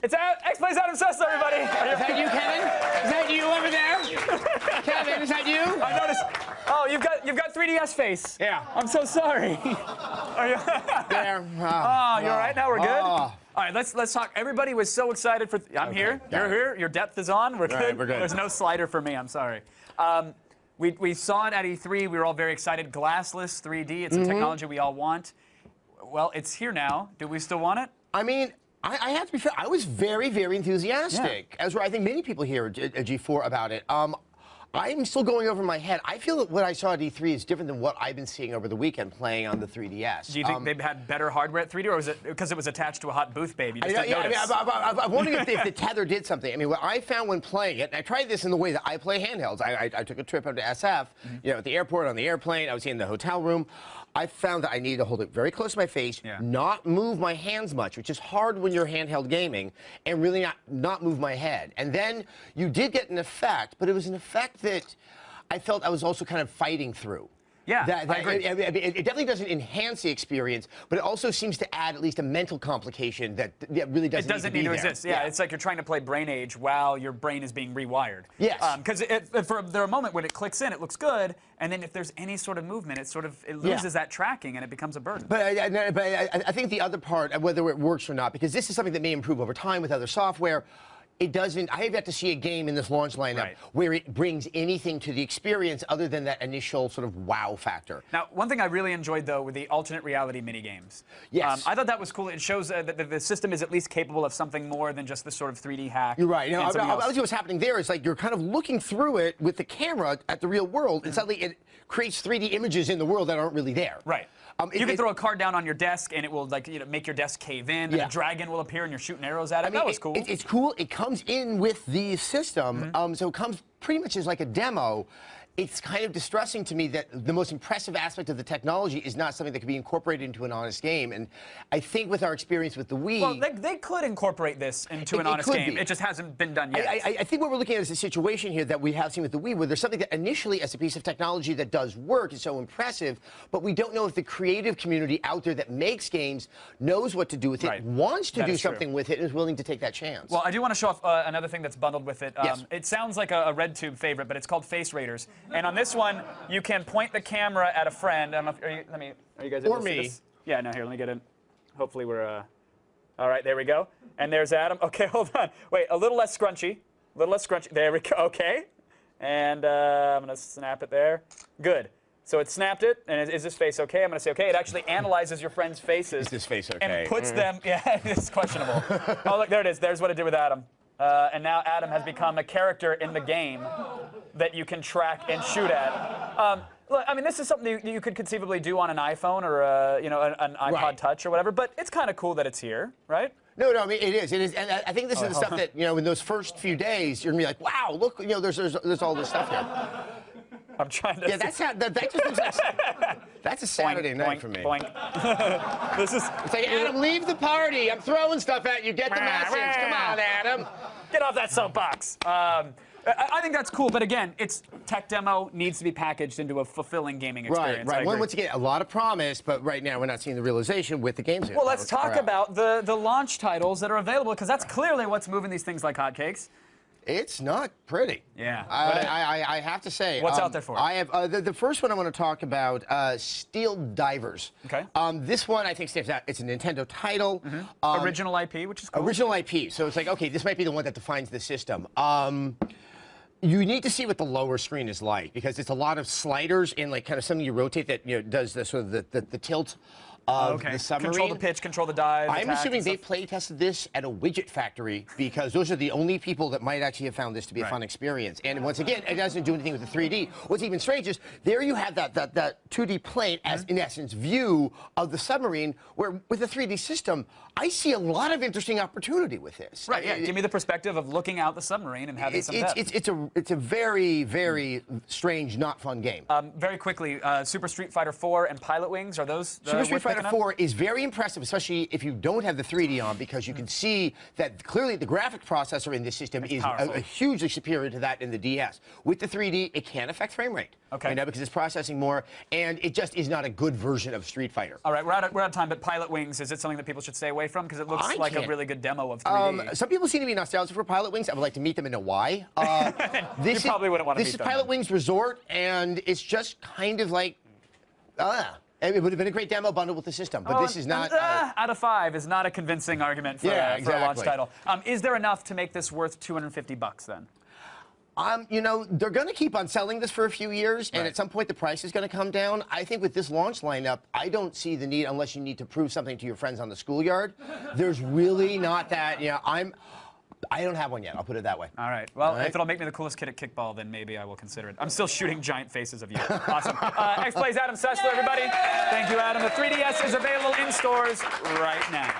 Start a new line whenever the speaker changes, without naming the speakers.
It's X-Plays Adam Sessler, everybody.
Is that you, Kevin? Is that you over there? Kevin, is that you?
I noticed. Oh, you've got 3DS face.
Yeah.
I'm so sorry. Are you?
There.
Oh, you're all right now. We're good. All right, let's talk. Everybody was so excited for. I'm here. You're here. Your depth is on. We're good.
Right, we're good.
There's no slider for me. I'm sorry. We saw it at E3. We were all very excited. Glassless 3D. It's a technology we all want. Well, it's here now. Do we still want it?
I mean, I have to be fair. I was very, very enthusiastic, as were I think many people here at G4 about it. I'm still going over my head. I feel that what I saw at E3 is different than what I've been seeing over the weekend playing on the 3DS.
Do you think they've had better hardware at 3D, or was it because it was attached to a hot booth babe? You just didn't notice?
I'm wondering if the tether did something. I mean, what I found when playing it, and I tried this in the way that I play handhelds. I took a trip up to SF, you know, at the airport, on the airplane. I was in the hotel room. I found that I needed to hold it very close to my face, not move my hands much, which is hard when you're handheld gaming, and really not move my head. And then you did get an effect, but it was an effect that I felt I was also kind of fighting through.
Yeah, I agree.
It definitely doesn't enhance the experience, but it also seems to add at least a mental complication that really doesn't
need to exist. Yeah, it's like you're trying to play Brain Age while your brain is being rewired.
Yes.
Because there are moments when it clicks in, it looks good, and then if there's any sort of movement, it loses that tracking and it becomes a burden.
But I think the other part, whether it works or not, because this is something that may improve over time with other software. It doesn't. I have yet to see a game in this launch lineup where it brings anything to the experience other than that initial sort of wow factor.
Now, one thing I really enjoyed, though, were the alternate reality minigames.
Yes.
I thought that was cool. It shows that the system is at least capable of something more than just the sort of 3D hack.
You're right. Now, obviously, what's happening there is like you're kind of looking through it with the camera at the real world, and suddenly it creates 3D images in the world that aren't really there.
Right. You can throw a card down on your desk, and it will make your desk cave in, and a dragon will appear, and you're shooting arrows at it. I mean, that was cool.
It's cool. It comes in with the system, so it comes pretty much as like a demo. It's kind of distressing to me that the most impressive aspect of the technology is not something that could be incorporated into an honest game. And I think with our experience with the Wii...
Well, they could incorporate this into an honest game. It just hasn't been done yet.
I think what we're looking at is a situation here that we have seen with the Wii, where there's something that initially, as a piece of technology that does work, is so impressive, but we don't know if the creative community out there that makes games knows what to do with it, wants to do something with it, and is willing to take that chance.
Well, I do want to show off another thing that's bundled with it. It sounds like a RedTube favorite, but it's called Face Raiders. And on this one, you can point the camera at a friend. Are you guys able to see this? Yeah, no, here, let me get in. Hopefully we're, all right, there we go. And there's Adam. Okay, hold on. Wait, a little less scrunchy. A little less scrunchy. There we go, okay. And I'm gonna snap it there. Good. So it snapped it, and is this face okay? I'm gonna say okay. It actually analyzes your friend's faces.
Is this face okay?
And puts them, it's questionable. Oh, look, there it is. There's what it did with Adam. And now Adam has become a character in the game that you can track and shoot at. Look, I mean, this is something you could conceivably do on an iPhone or an iPod Touch or whatever, but it's kind of cool that it's here, right?
No, I mean, it is, and I think this is the stuff that, in those first few days, you're gonna be like, wow, look, there's all this stuff here.
I'm trying to...
Yeah, that just looks like... That's a Saturday night for me.
This is...
It's like, Adam, leave the party. I'm throwing stuff at you. Get the message. Come on, Adam.
Get off that soapbox. I think that's cool, but again, it's tech demo, needs to be packaged into a fulfilling gaming experience.
Right. Once again, a lot of promise, but right now we're not seeing the realization with the games.
Well, let's talk about the launch titles that are available, because that's clearly what's moving these things like hotcakes.
It's not pretty.
Yeah.
I have to say.
What's out there for it?
I have the first one I want to talk about, Steel Divers.
Okay.
This one I think stands out. It's a Nintendo title.
Original IP, which is cool.
Original IP. So it's like, okay, this might be the one that defines the system. You need to see what the lower screen is like, because it's a lot of sliders and like kind of something you rotate that does the sort of the tilt of the submarine.
Control the pitch, control the dive.
I'm assuming they play tested this at a widget factory, because those are the only people that might actually have found this to be a fun experience. And once again, it doesn't do anything with the 3D. What's even strange is there you have that 2D plane as, in essence, view of the submarine, where with the 3D system, I see a lot of interesting opportunity with this.
Right, yeah. Give me the perspective of looking out the submarine and having some depth.
It's a very, very strange, not fun game.
Very quickly, Super Street Fighter 4 and Pilot Wings, are those
Super Street Fighter Fighter 4 is very impressive, especially if you don't have the 3D on, because you can see that clearly the graphic processor in this system is hugely superior to that in the DS. With the 3D, it can affect frame rate.
Okay.
You know, because it's processing more, and it just is not a good version of Street Fighter.
All right, we're out of time, but Pilot Wings, is it something that people should stay away from? Because it looks like a really good demo of 3D.
Some people seem to be nostalgic for Pilot Wings. I would like to meet them and know why.
You probably wouldn't want to meet them.
This is Pilot Wings Resort, and it's just kind of like, it would have been a great demo bundle with the system, but this is not.
Out of 5 is not a convincing argument for, for a launch title. Is there enough to make this worth $250 then?
You know, they're going to keep on selling this for a few years, and at some point the price is going to come down. I think with this launch lineup, I don't see the need, unless you need to prove something to your friends on the schoolyard. There's really not that, you know, I don't have one yet, I'll put it that way.
All right. Well, if it'll make me the coolest kid at kickball, then maybe I will consider it. I'm still shooting giant faces of you. Awesome. X-Play's Adam Sessler, everybody. Thank you, Adam. The 3DS is available in stores right now.